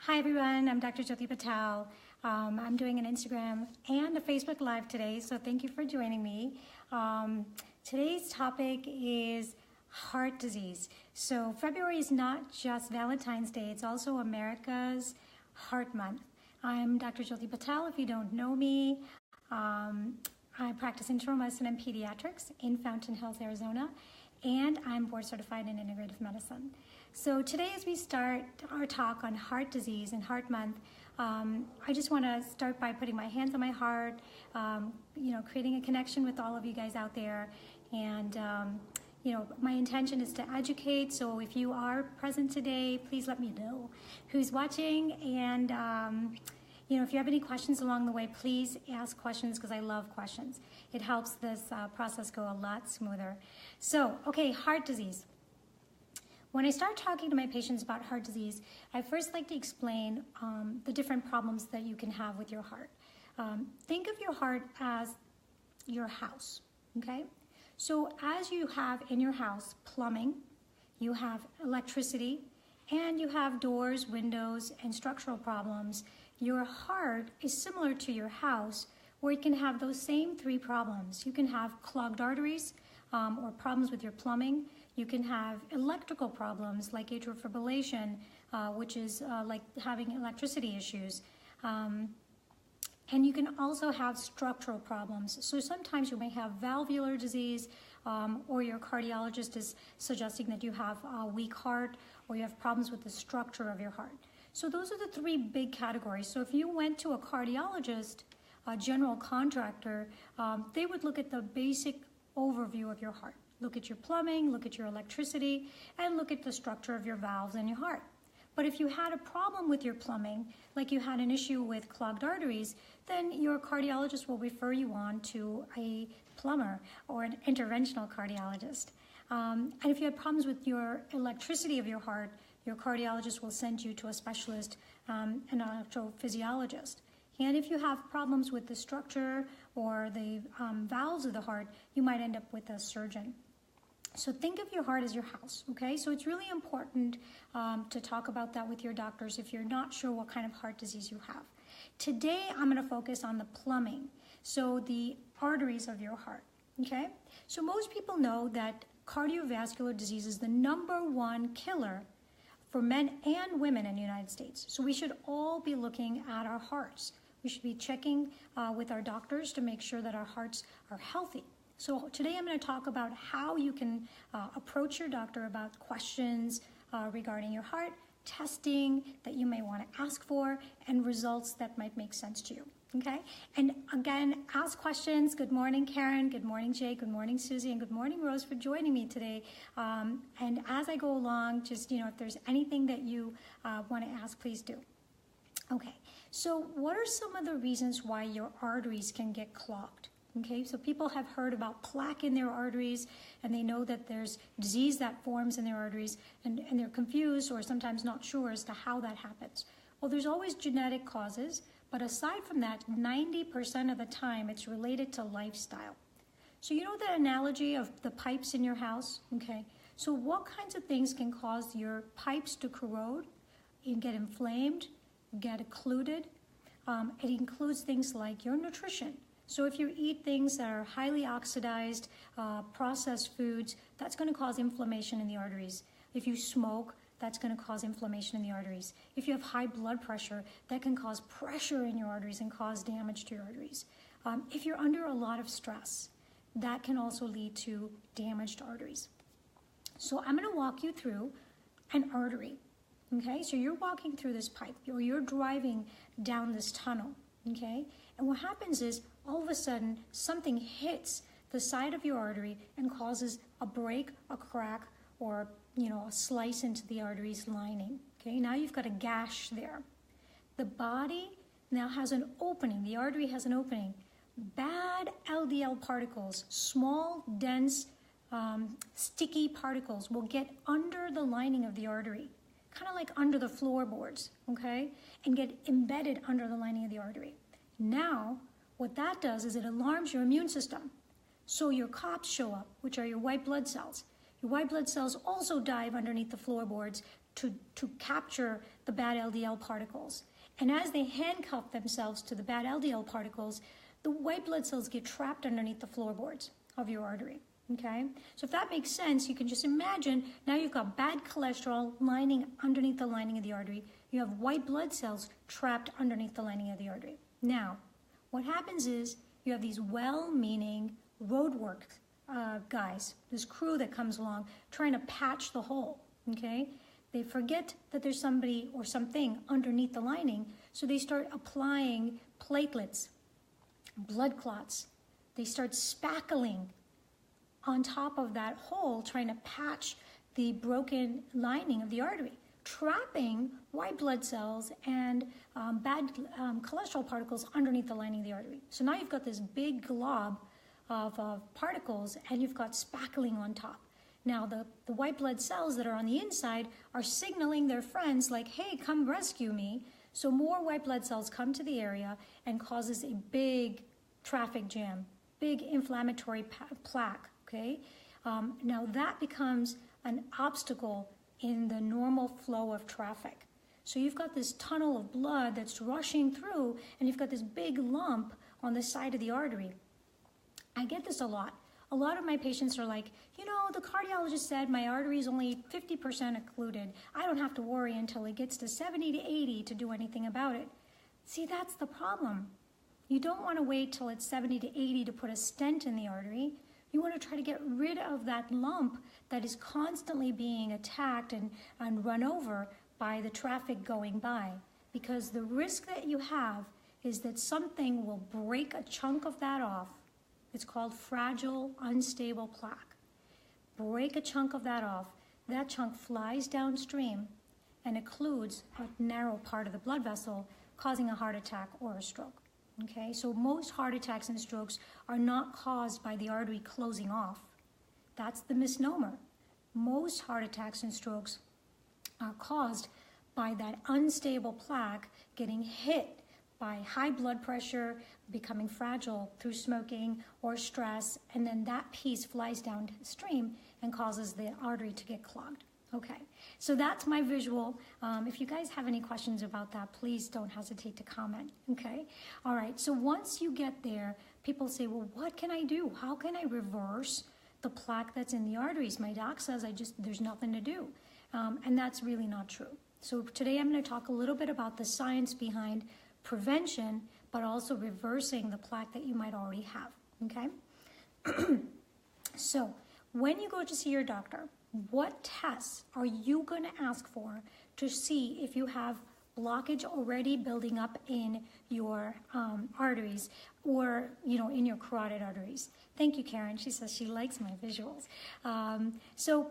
Hi everyone, I'm Dr. Jyoti Patel. I'm doing an Instagram and a Facebook Live today, so thank you for joining me. Today's topic is heart disease. So February is not just Valentine's Day, it's also America's Heart Month. I'm Dr. Jyoti Patel, if you don't know me. I practice internal medicine and pediatrics in Fountain Hills, Arizona, and I'm board certified in integrative medicine. So today, as we start our talk on heart disease and Heart Month, I just want to start by putting my hands on my heart, creating a connection with all of you guys out there. And, my intention is to educate. So if you are present today, please let me know who's watching. And, if you have any questions along the way, please ask questions because I love questions. It helps this process go a lot smoother. So, okay, heart disease. When I start talking to my patients about heart disease, I first like to explain the different problems that you can have with your heart. Think of your heart as your house, okay? So as you have in your house plumbing, you have electricity, and you have doors, windows, and structural problems, your heart is similar to your house where it can have those same three problems. You can have clogged arteries or problems with your plumbing. You can have electrical problems like atrial fibrillation, which is like having electricity issues. And you can also have structural problems. So sometimes you may have valvular disease or your cardiologist is suggesting that you have a weak heart or you have problems with the structure of your heart. So those are the three big categories. So if you went to a cardiologist, a general contractor, they would look at the basic overview of your heart. Look at your plumbing, look at your electricity, and look at the structure of your valves in your heart. But if you had a problem with your plumbing, like you had an issue with clogged arteries, then your cardiologist will refer you on to a plumber or an interventional cardiologist. And if you have problems with your electricity of your heart, your cardiologist will send you to a specialist, an electrophysiologist. And if you have problems with the structure or the valves of the heart, you might end up with a surgeon. So think of your heart as your house, okay? So it's really important to talk about that with your doctors if you're not sure what kind of heart disease you have. Today, I'm gonna focus on the plumbing, so the arteries of your heart, okay? So most people know that cardiovascular disease is the #1 killer for men and women in the United States. So we should all be looking at our hearts. We should be checking with our doctors to make sure that our hearts are healthy. So today I'm going to talk about how you can approach your doctor about questions regarding your heart, testing that you may want to ask for, and results that might make sense to you. Okay? And again, ask questions. Good morning, Karen. Good morning, Jay. Good morning, Susie. And good morning, Rose, for joining me today. And as I go along, just, if there's anything that you want to ask, please do. Okay, so what are some of the reasons why your arteries can get clogged? Okay, so people have heard about plaque in their arteries, and they know that there's disease that forms in their arteries, and they're confused or sometimes not sure as to how that happens. Well, there's always genetic causes, but aside from that, 90% of the time it's related to lifestyle. So you know that analogy of the pipes in your house? Okay, so what kinds of things can cause your pipes to corrode and get inflamed, get occluded? It includes things like your nutrition. So if you eat things that are highly oxidized, processed foods, that's going to cause inflammation in the arteries. If you smoke, that's going to cause inflammation in the arteries. If you have high blood pressure, that can cause pressure in your arteries and cause damage to your arteries. If you're under a lot of stress, that can also lead to damaged arteries. So I'm going to walk you through an artery. Okay, so you're walking through this pipe, or you're driving down this tunnel, okay? And what happens is, all of a sudden, something hits the side of your artery and causes a break, a crack, or, a slice into the artery's lining, okay? Now you've got a gash there. The body now has an opening, the artery has an opening. Bad LDL particles, small, dense, sticky particles will get under the lining of the artery, kind of like under the floorboards, okay, and get embedded under the lining of the artery. Now, what that does is it alarms your immune system. So your COPs show up, which are your white blood cells. Your white blood cells also dive underneath the floorboards to capture the bad LDL particles. And as they handcuff themselves to the bad LDL particles, the white blood cells get trapped underneath the floorboards of your artery. Okay, so if that makes sense, you can just imagine now you've got bad cholesterol lining underneath the lining of the artery. You have white blood cells trapped underneath the lining of the artery. Now, what happens is you have these well-meaning roadwork guys, this crew that comes along trying to patch the hole. Okay, they forget that there's somebody or something underneath the lining, so they start applying platelets, blood clots. They start spackling on top of that hole, trying to patch the broken lining of the artery, trapping white blood cells and bad cholesterol particles underneath the lining of the artery. So now you've got this big glob of particles, and you've got spackling on top. Now the white blood cells that are on the inside are signaling their friends like, hey, come rescue me. So more white blood cells come to the area and causes a big traffic jam, big inflammatory plaque. Okay, now that becomes an obstacle in the normal flow of traffic. So you've got this tunnel of blood that's rushing through, and you've got this big lump on the side of the artery. I get this a lot. A lot of my patients are like, you know, the cardiologist said my artery is only 50% occluded. I don't have to worry until it gets to 70 to 80 to do anything about it. See, that's the problem. You don't want to wait till it's 70 to 80 to put a stent in the artery. You want to try to get rid of that lump that is constantly being attacked and run over by the traffic going by. Because the risk that you have is that something will break a chunk of that off. It's called fragile, unstable plaque. Break a chunk of that off. That chunk flies downstream and occludes a narrow part of the blood vessel, causing a heart attack or a stroke. Okay, so most heart attacks and strokes are not caused by the artery closing off. That's the misnomer. Most heart attacks and strokes are caused by that unstable plaque getting hit by high blood pressure, becoming fragile through smoking or stress, and then that piece flies downstream and causes the artery to get clogged. Okay, so that's my visual. If you guys have any questions about that, please don't hesitate to comment, okay? All right, so once you get there, people say, well, what can I do? How can I reverse the plaque that's in the arteries? My doc says there's nothing to do, and that's really not true. So today I'm gonna talk a little bit about the science behind prevention, but also reversing the plaque that you might already have, okay? So when you go to see your doctor, what tests are you going to ask for to see if you have blockage already building up in your arteries or, you know, in your carotid arteries? Thank you, Karen. She says she likes my visuals. So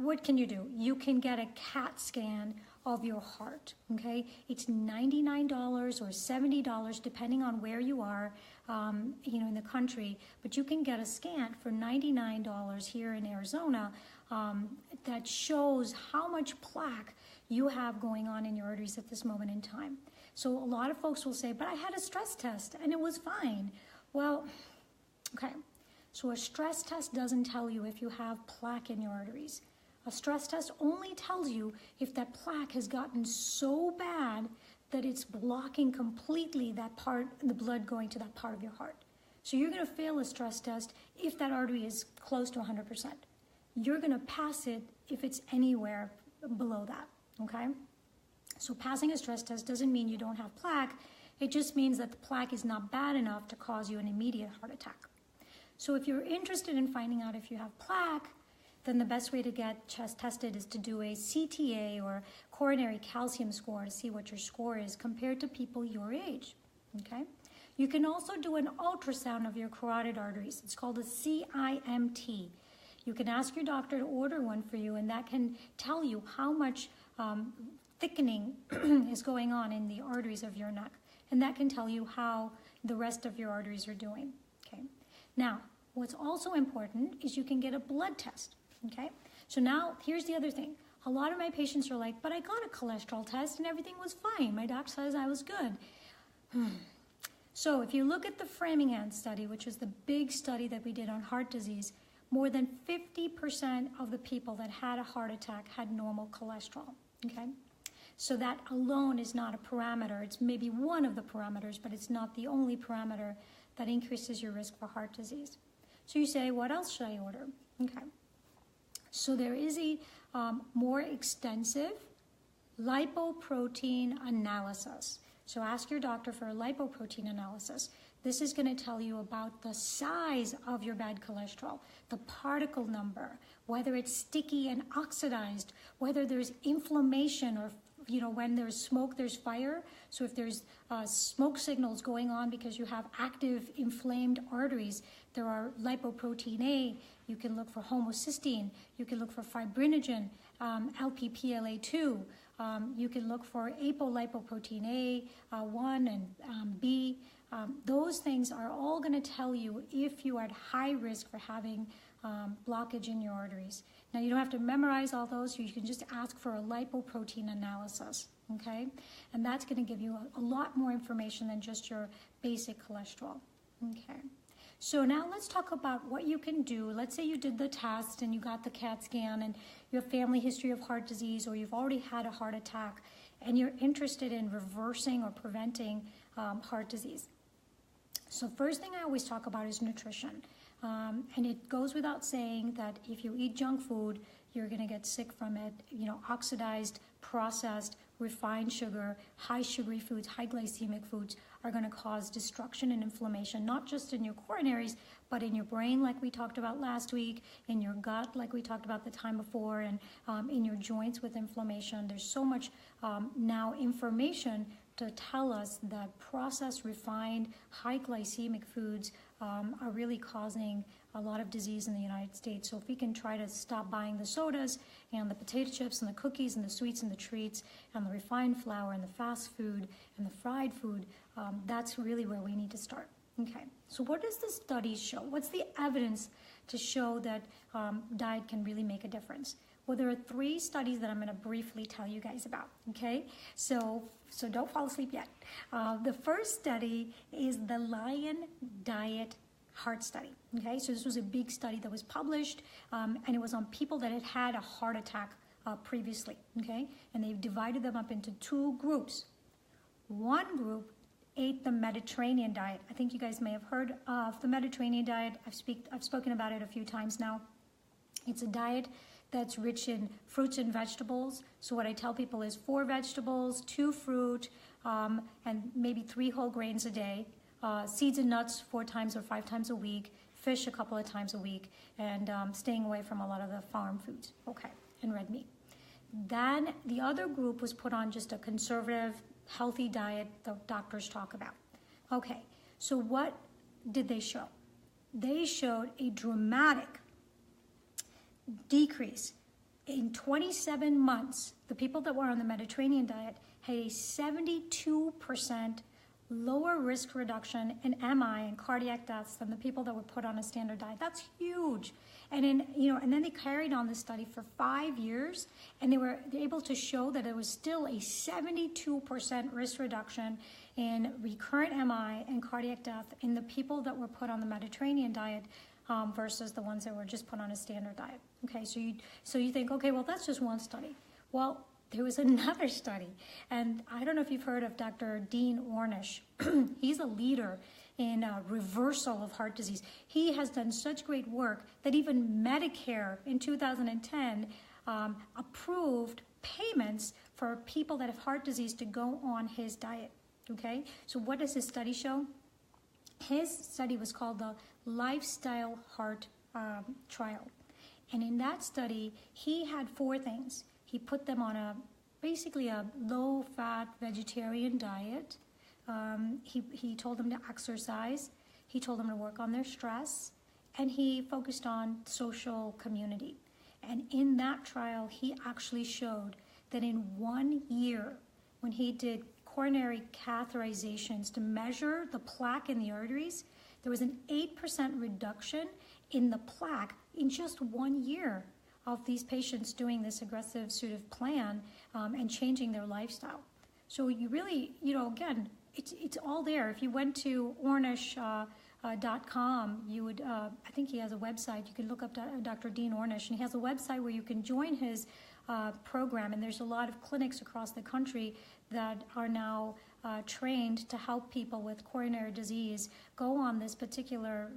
what can you do? You can get a CAT scan of your heart, okay? It's $99 or $70 depending on where you are, you know, in the country, but you can get a scan for $99 here in Arizona that shows how much plaque you have going on in your arteries at this moment in time. So a lot of folks will say, but I had a stress test and it was fine. Well, okay, so a stress test doesn't tell you if you have plaque in your arteries. A stress test only tells you if that plaque has gotten so bad that it's blocking completely that part, the blood going to that part of your heart. So you're going to fail a stress test if that artery is close to 100%. You're going to pass it if it's anywhere below that, okay? So passing a stress test doesn't mean you don't have plaque. It just means that the plaque is not bad enough to cause you an immediate heart attack. So if you're interested in finding out if you have plaque, then the best way to get chest tested is to do a CTA or coronary calcium score to see what your score is compared to people your age, okay? You can also do an ultrasound of your carotid arteries. It's called a CIMT. You can ask your doctor to order one for you, and that can tell you how much thickening is going on in the arteries of your neck. And that can tell you how the rest of your arteries are doing, okay? Now, what's also important is you can get a blood test. Okay, so now here's the other thing. A lot of my patients are like, but I got a cholesterol test and everything was fine. My doc says I was good. So if you look at the Framingham study, which was the big study that we did on heart disease, more than 50% of the people that had a heart attack had normal cholesterol, okay? So that alone is not a parameter. It's maybe one of the parameters, but it's not the only parameter that increases your risk for heart disease. So you say, what else should I order? Okay. So there is a more extensive lipoprotein analysis. So ask your doctor for a lipoprotein analysis. This is going to tell you about the size of your bad cholesterol, the particle number, whether it's sticky and oxidized, whether there's inflammation or, you know, when there's smoke, there's fire. So if there's smoke signals going on because you have active inflamed arteries, there are lipoprotein A. You can look for homocysteine. You can look for fibrinogen, LPPLA2. You can look for apolipoprotein A1 and B. Those things are all going to tell you if you are at high risk for having blockage in your arteries. Now, you don't have to memorize all those. You can just ask for a lipoprotein analysis, okay? And that's going to give you a lot more information than just your basic cholesterol, okay? So now let's talk about what you can do. Let's say you did the test and you got the CAT scan and you have family history of heart disease, or you've already had a heart attack and you're interested in reversing or preventing heart disease. So first thing I always talk about is nutrition. And it goes without saying that if you eat junk food, you're going to get sick from it. You know, oxidized, processed, refined sugar, high sugary foods, high glycemic foods are going to cause destruction and inflammation, not just in your coronaries, but in your brain, like we talked about last week, in your gut, like we talked about the time before, and in your joints with inflammation. There's so much now information to tell us that processed, refined, high glycemic foods are really causing a lot of disease in the United States. So if we can try to stop buying the sodas and the potato chips and the cookies and the sweets and the treats and the refined flour and the fast food and the fried food, that's really where we need to start. Okay, so what does the studies show? What's the evidence to show that diet can really make a difference? Well, there are 3 studies that I'm going to briefly tell you guys about, okay? So don't fall asleep yet. The first study is the Lion Diet Heart Study, okay? So this was a big study that was published, and it was on people that had had a heart attack previously, okay? And they divided them up into 2 groups. One group ate the Mediterranean diet. I think you guys may have heard of the Mediterranean diet. I've spoken about it a few times now. It's a diet that's rich in fruits and vegetables. So what I tell people is 4 vegetables, 2 fruit, and maybe 3 whole grains a day, seeds and nuts 4 times or 5 times a week, fish a couple of times a week, and staying away from a lot of the farm foods, okay, and red meat. Then the other group was put on just a conservative, healthy diet the doctors talk about. Okay, so what did they show? They showed a dramatic decrease. In 27 months, the people that were on the Mediterranean diet had a 72% lower risk reduction in MI and cardiac deaths than the people that were put on a standard diet. That's huge. And then they carried on this study for 5 years, and they were able to show that there was still a 72% risk reduction in recurrent MI and cardiac death in the people that were put on the Mediterranean diet versus the ones that were just put on a standard diet. Okay, so you think, okay, well, that's just one study. Well, there was another study, and I don't know if you've heard of Dr. Dean Ornish. He's a leader in reversal of heart disease. He has done such great work that even Medicare in 2010 approved payments for people that have heart disease to go on his diet. Okay, so what does his study show? His study was called the Lifestyle Heart Trial. And in that study, he had 4 things. He put them on basically a low-fat vegetarian diet. He told them to exercise. He told them to work on their stress. And he focused on social community. And in that trial, he actually showed that in 1 year, when he did coronary catheterizations to measure the plaque in the arteries, there was an 8% reduction in the plaque in just 1 year of these patients doing this aggressive sort of plan and changing their lifestyle. So you really, again, it's all there. If you went to Ornish integrative.com, you would, I think he has a website. You can look up Dr. Dean Ornish, and he has a website where you can join his program. And there's a lot of clinics across the country that are now trained to help people with coronary disease go on this particular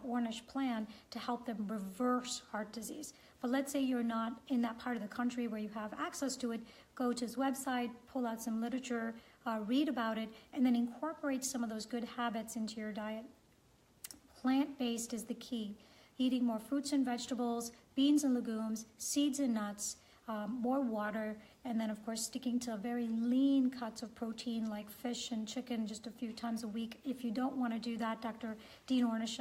Ornish plan to help them reverse heart disease. But let's say you're not in that part of the country where you have access to it. Go to his website, pull out some literature, read about it, and then incorporate some of those good habits into your diet. Plant-based is the key. Eating more fruits and vegetables, beans and legumes, seeds and nuts, more water, and then of course sticking to very lean cuts of protein like fish and chicken just a few times a week. If you don't want to do that, Dr. Dean Ornish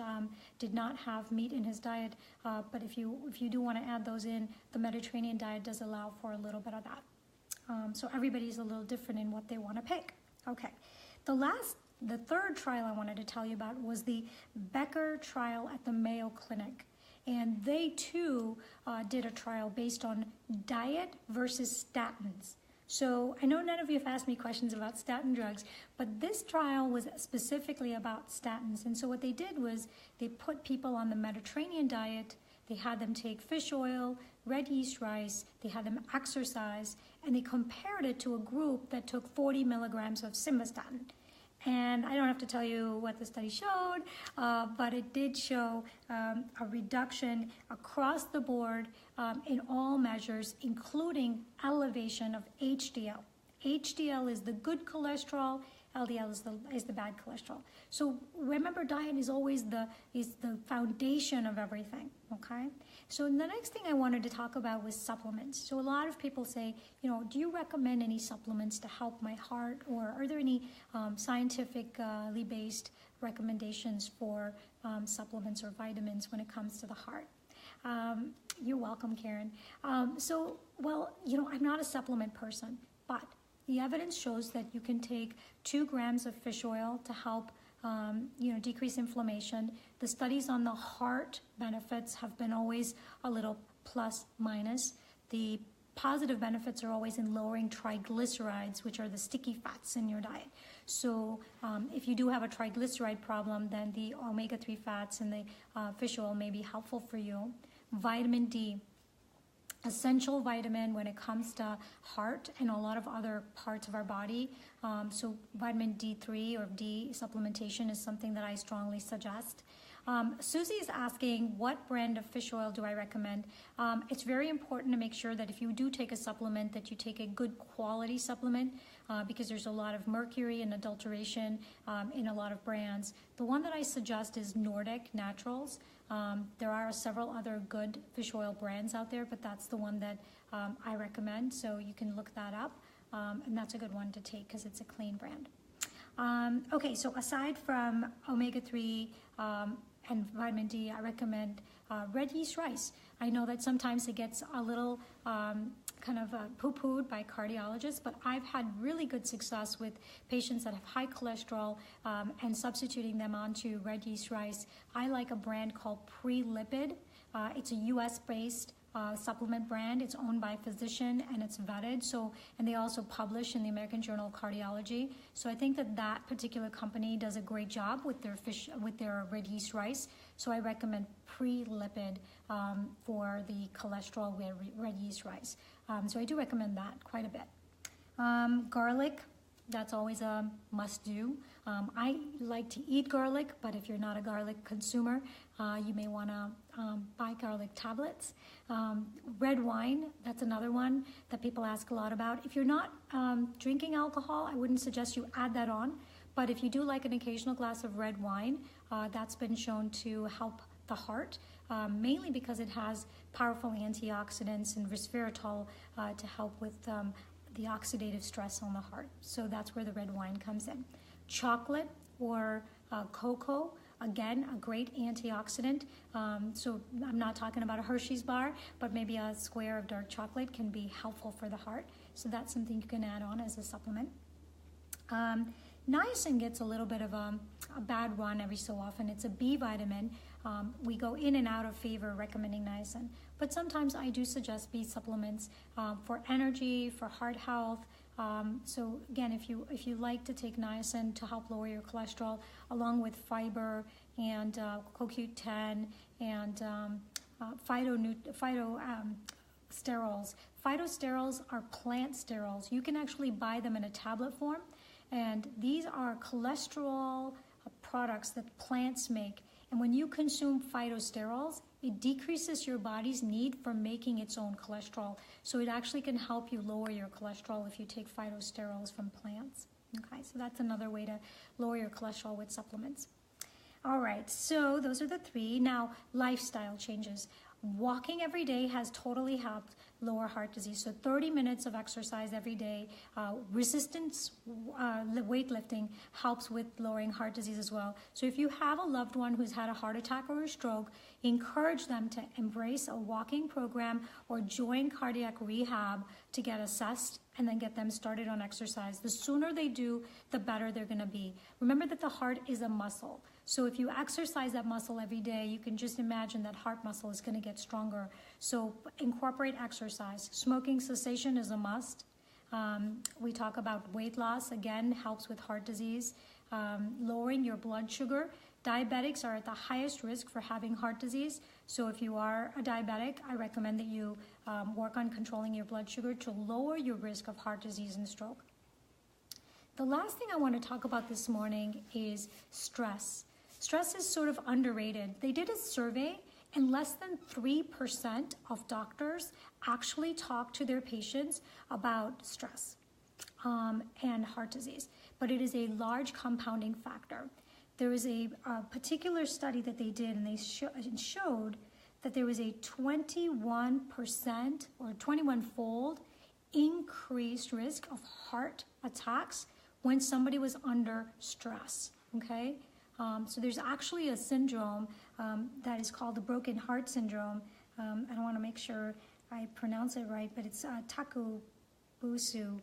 did not have meat in his diet, but if you do want to add those in, the Mediterranean diet does allow for a little bit of that. So everybody's a little different in what they want to pick. Okay, the third trial I wanted to tell you about was the Becker trial at the Mayo Clinic. And they too did a trial based on diet versus statins. So I know none of you have asked me questions about statin drugs, but this trial was specifically about statins. And so what they did was they put people on the Mediterranean diet, they had them take fish oil, red yeast rice, they had them exercise, and they compared it to a group that took 40 milligrams of simvastatin. And I don't have to tell you what the study showed, but it did show a reduction across the board in all measures, including elevation of HDL. HDL is the good cholesterol, LDL is the bad cholesterol. So remember, diet is always the foundation of everything, okay? So the next thing I wanted to talk about was supplements. So a lot of people say, do you recommend any supplements to help my heart, or are there any scientifically based recommendations for supplements or vitamins when it comes to the heart? You're welcome, Karen. Well, I'm not a supplement person, but the evidence shows that you can take 2 grams of fish oil to help decrease inflammation. The studies on the heart benefits have been always a little plus minus. The positive benefits are always in lowering triglycerides, which are the sticky fats in your diet. So if you do have a triglyceride problem, then the omega-3 fats and the fish oil may be helpful for you. Vitamin D, essential vitamin when it comes to heart and a lot of other parts of our body. So vitamin D3 or D supplementation is something that I strongly suggest. Susie is asking, what brand of fish oil do I recommend? It's very important to make sure that if you do take a supplement, that you take a good quality supplement because there's a lot of mercury and adulteration in a lot of brands. The one that I suggest is Nordic Naturals. There are several other good fish oil brands out there, but that's the one that I recommend, so you can look that up, and that's a good one to take because it's a clean brand. Okay, so aside from omega-3 and vitamin D, I recommend red yeast rice. I know that sometimes it gets a little kind of poo-pooed by cardiologists, but I've had really good success with patients that have high cholesterol and substituting them onto red yeast rice. I like a brand called Pre-Lipid. It's a US-based supplement brand. It's owned by a physician and it's vetted. And they also publish in the American Journal of Cardiology. So I think that particular company does a great job with their red yeast rice. So I recommend Pre-Lipid for the cholesterol with red yeast rice. So I do recommend that quite a bit. Garlic, that's always a must-do. I like to eat garlic, but if you're not a garlic consumer, you may want to buy garlic tablets. Red wine, that's another one that people ask a lot about. If you're not drinking alcohol, I wouldn't suggest you add that on. But if you do like an occasional glass of red wine, that's been shown to help the heart, mainly because it has powerful antioxidants and resveratrol to help with the oxidative stress on the heart. So that's where the red wine comes in. Chocolate or cocoa, again, a great antioxidant. So I'm not talking about a Hershey's bar, but maybe a square of dark chocolate can be helpful for the heart. So that's something you can add on as a supplement. Niacin gets a little bit of a bad run every so often. It's a B vitamin. We go in and out of favor recommending niacin. But sometimes I do suggest B supplements for energy, for heart health, So again, if you like to take niacin to help lower your cholesterol, along with fiber and CoQ10 and phytosterols. Phytosterols are plant sterols. You can actually buy them in a tablet form, and these are cholesterol products that plants make. And when you consume phytosterols, it decreases your body's need for making its own cholesterol. So it actually can help you lower your cholesterol if you take phytosterols from plants. Okay, so that's another way to lower your cholesterol with supplements. All right, so those are the three. Now, lifestyle changes. Walking every day has totally helped lower heart disease. So 30 minutes of exercise every day. Resistance weightlifting helps with lowering heart disease as well. So if you have a loved one who's had a heart attack or a stroke, encourage them to embrace a walking program or join cardiac rehab to get assessed and then get them started on exercise. The sooner they do, the better they're going to be. Remember that the heart is a muscle. So if you exercise that muscle every day, you can just imagine that heart muscle is going to get stronger. So incorporate exercise. Smoking cessation is a must. We talk about weight loss, again, helps with heart disease. Lowering your blood sugar. Diabetics are at the highest risk for having heart disease. So if you are a diabetic, I recommend that you work on controlling your blood sugar to lower your risk of heart disease and stroke. The last thing I want to talk about this morning is stress. Stress is sort of underrated. They did a survey, and less than 3% of doctors actually talk to their patients about stress and heart disease. But it is a large compounding factor. There was a particular study that they did, and they showed that there was a 21% or 21-fold increased risk of heart attacks when somebody was under stress, okay? So there's actually a syndrome that is called the broken heart syndrome. I don't want to make sure I pronounce it right, but it's Takotsubo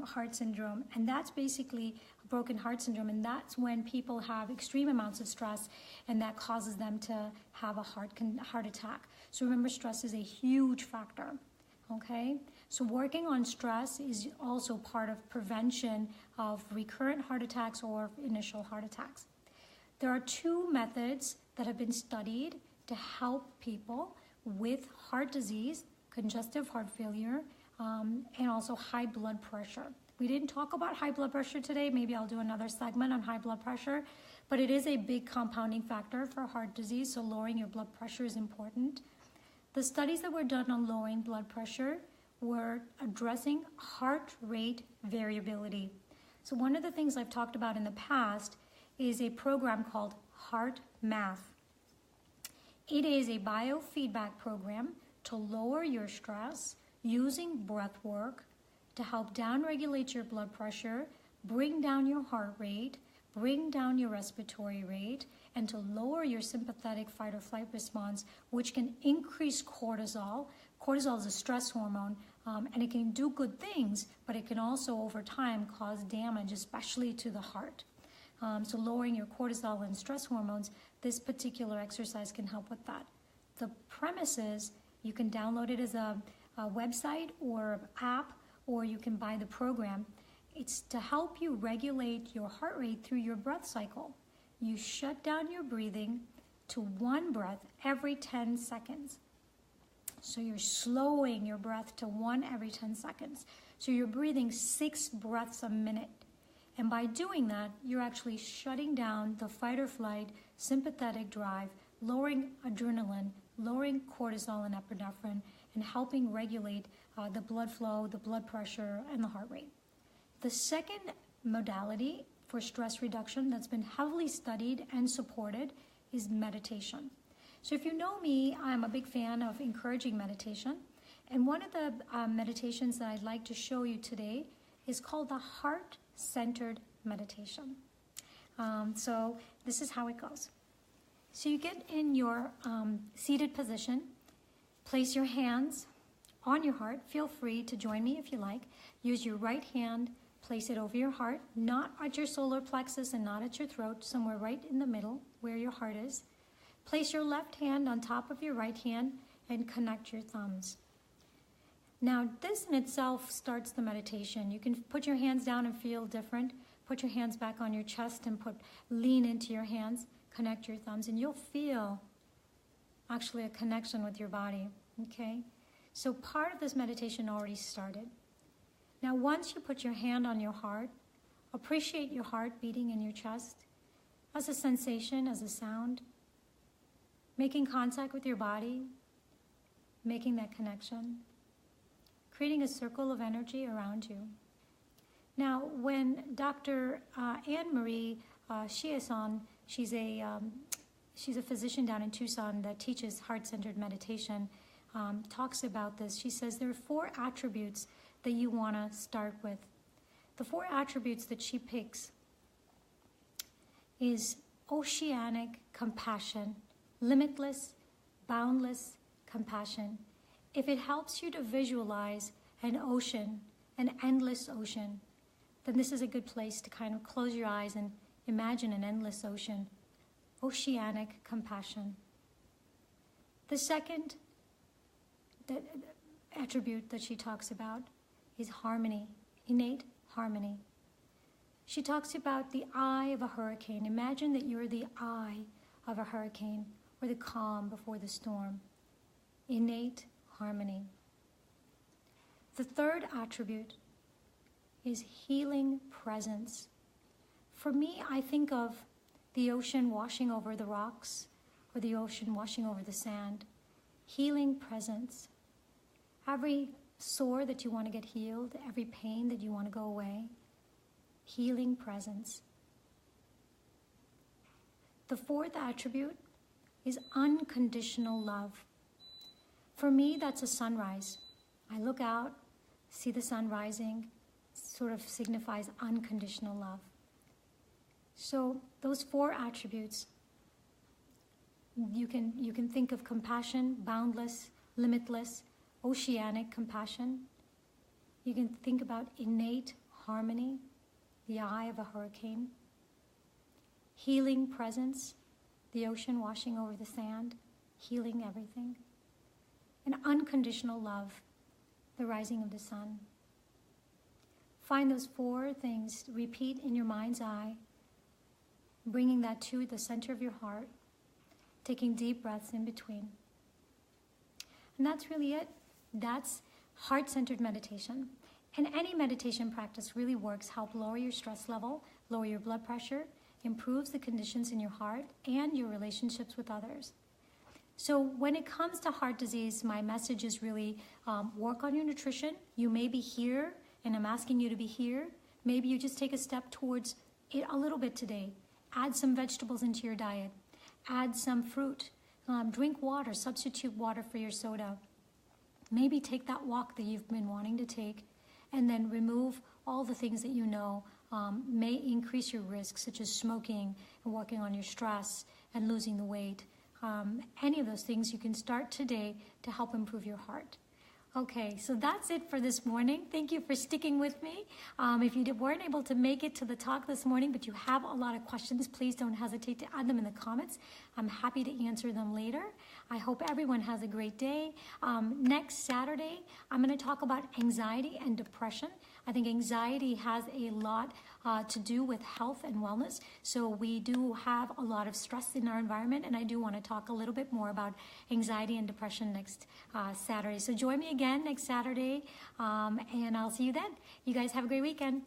heart syndrome. And that's basically a broken heart syndrome. And that's when people have extreme amounts of stress, and that causes them to have a heart attack. So remember, stress is a huge factor. Okay, so working on stress is also part of prevention of recurrent heart attacks or initial heart attacks. There are two methods that have been studied to help people with heart disease, congestive heart failure, and also high blood pressure. We didn't talk about high blood pressure today. Maybe I'll do another segment on high blood pressure, but it is a big compounding factor for heart disease, so lowering your blood pressure is important. The studies that were done on lowering blood pressure were addressing heart rate variability. So one of the things I've talked about in the past is a program called Heart Math. It is a biofeedback program to lower your stress using breath work to help downregulate your blood pressure, bring down your heart rate, bring down your respiratory rate, and to lower your sympathetic fight or flight response, which can increase cortisol. Cortisol is a stress hormone, and it can do good things, but it can also, over time, cause damage, especially to the heart. So lowering your cortisol and stress hormones, this particular exercise can help with that. The premise is you can download it as a website or app, or you can buy the program. It's to help you regulate your heart rate through your breath cycle. You shut down your breathing to one breath every 10 seconds. So you're slowing your breath to one every 10 seconds. So you're breathing 6 breaths a minute. And by doing that, you're actually shutting down the fight or flight sympathetic drive, lowering adrenaline, lowering cortisol and epinephrine, and helping regulate the blood flow, the blood pressure, and the heart rate. The second modality for stress reduction that's been heavily studied and supported is meditation. So if you know me, I'm a big fan of encouraging meditation. And one of the meditations that I'd like to show you today is called the heart-centered meditation. So this is how it goes. So you get in your seated position, place your hands on your heart. Feel free to join me if you like. Use your right hand, place it over your heart, not at your solar plexus and not at your throat, somewhere right in the middle where your heart is. Place your left hand on top of your right hand and connect your thumbs. Now, this in itself starts the meditation. You can put your hands down and feel different. Put your hands back on your chest and lean into your hands, connect your thumbs, and you'll feel actually a connection with your body, okay? So part of this meditation already started. Now, once you put your hand on your heart, appreciate your heart beating in your chest as a sensation, as a sound, making contact with your body, making that connection, creating a circle of energy around you. Now, when Dr. Anne-Marie Chiasson, she's a physician down in Tucson that teaches heart-centered meditation, talks about this. She says there are 4 attributes that you want to start with. The 4 attributes that she picks is oceanic compassion, limitless, boundless compassion. If it helps you to visualize an ocean, an endless ocean, then this is a good place to kind of close your eyes and imagine an endless ocean. Oceanic compassion. The second attribute that she talks about is harmony, innate harmony. She talks about the eye of a hurricane. Imagine that you're the eye of a hurricane, or the calm before the storm. Innate harmony. The third attribute is healing presence. For me, I think of the ocean washing over the rocks, or the ocean washing over the sand. Healing presence. Every sore that you want to get healed, every pain that you want to go away. Healing presence. The fourth attribute is unconditional love. For me, that's a sunrise. I look out, see the sun rising, sort of signifies unconditional love. So those 4 attributes, you can think of compassion, boundless, limitless, oceanic compassion. You can think about innate harmony, the eye of a hurricane. Healing presence, the ocean washing over the sand, healing everything. And unconditional love, the rising of the sun. Find those 4 things, repeat in your mind's eye, bringing that to the center of your heart, taking deep breaths in between. And that's really it. That's heart-centered meditation. And any meditation practice really works, help lower your stress level, lower your blood pressure, improves the conditions in your heart and your relationships with others. So when it comes to heart disease, my message is really work on your nutrition. You may be here, and I'm asking you to be here. Maybe you just take a step towards it a little bit today. Add some vegetables into your diet. Add some fruit. Drink water, substitute water for your soda. Maybe take that walk that you've been wanting to take, and then remove all the things that you know may increase your risk, such as smoking and working on your stress and losing the weight. Any of those things you can start today to help improve your heart. Okay, so that's it for this morning. Thank you for sticking with me. If you weren't able to make it to the talk this morning, but you have a lot of questions, please don't hesitate to add them in the comments. I'm happy to answer them later. I hope everyone has a great day. Next Saturday, I'm going to talk about anxiety and depression. I think anxiety has a lot to do with health and wellness. So we do have a lot of stress in our environment, and I do want to talk a little bit more about anxiety and depression next Saturday. So join me again next Saturday, and I'll see you then. You guys have a great weekend.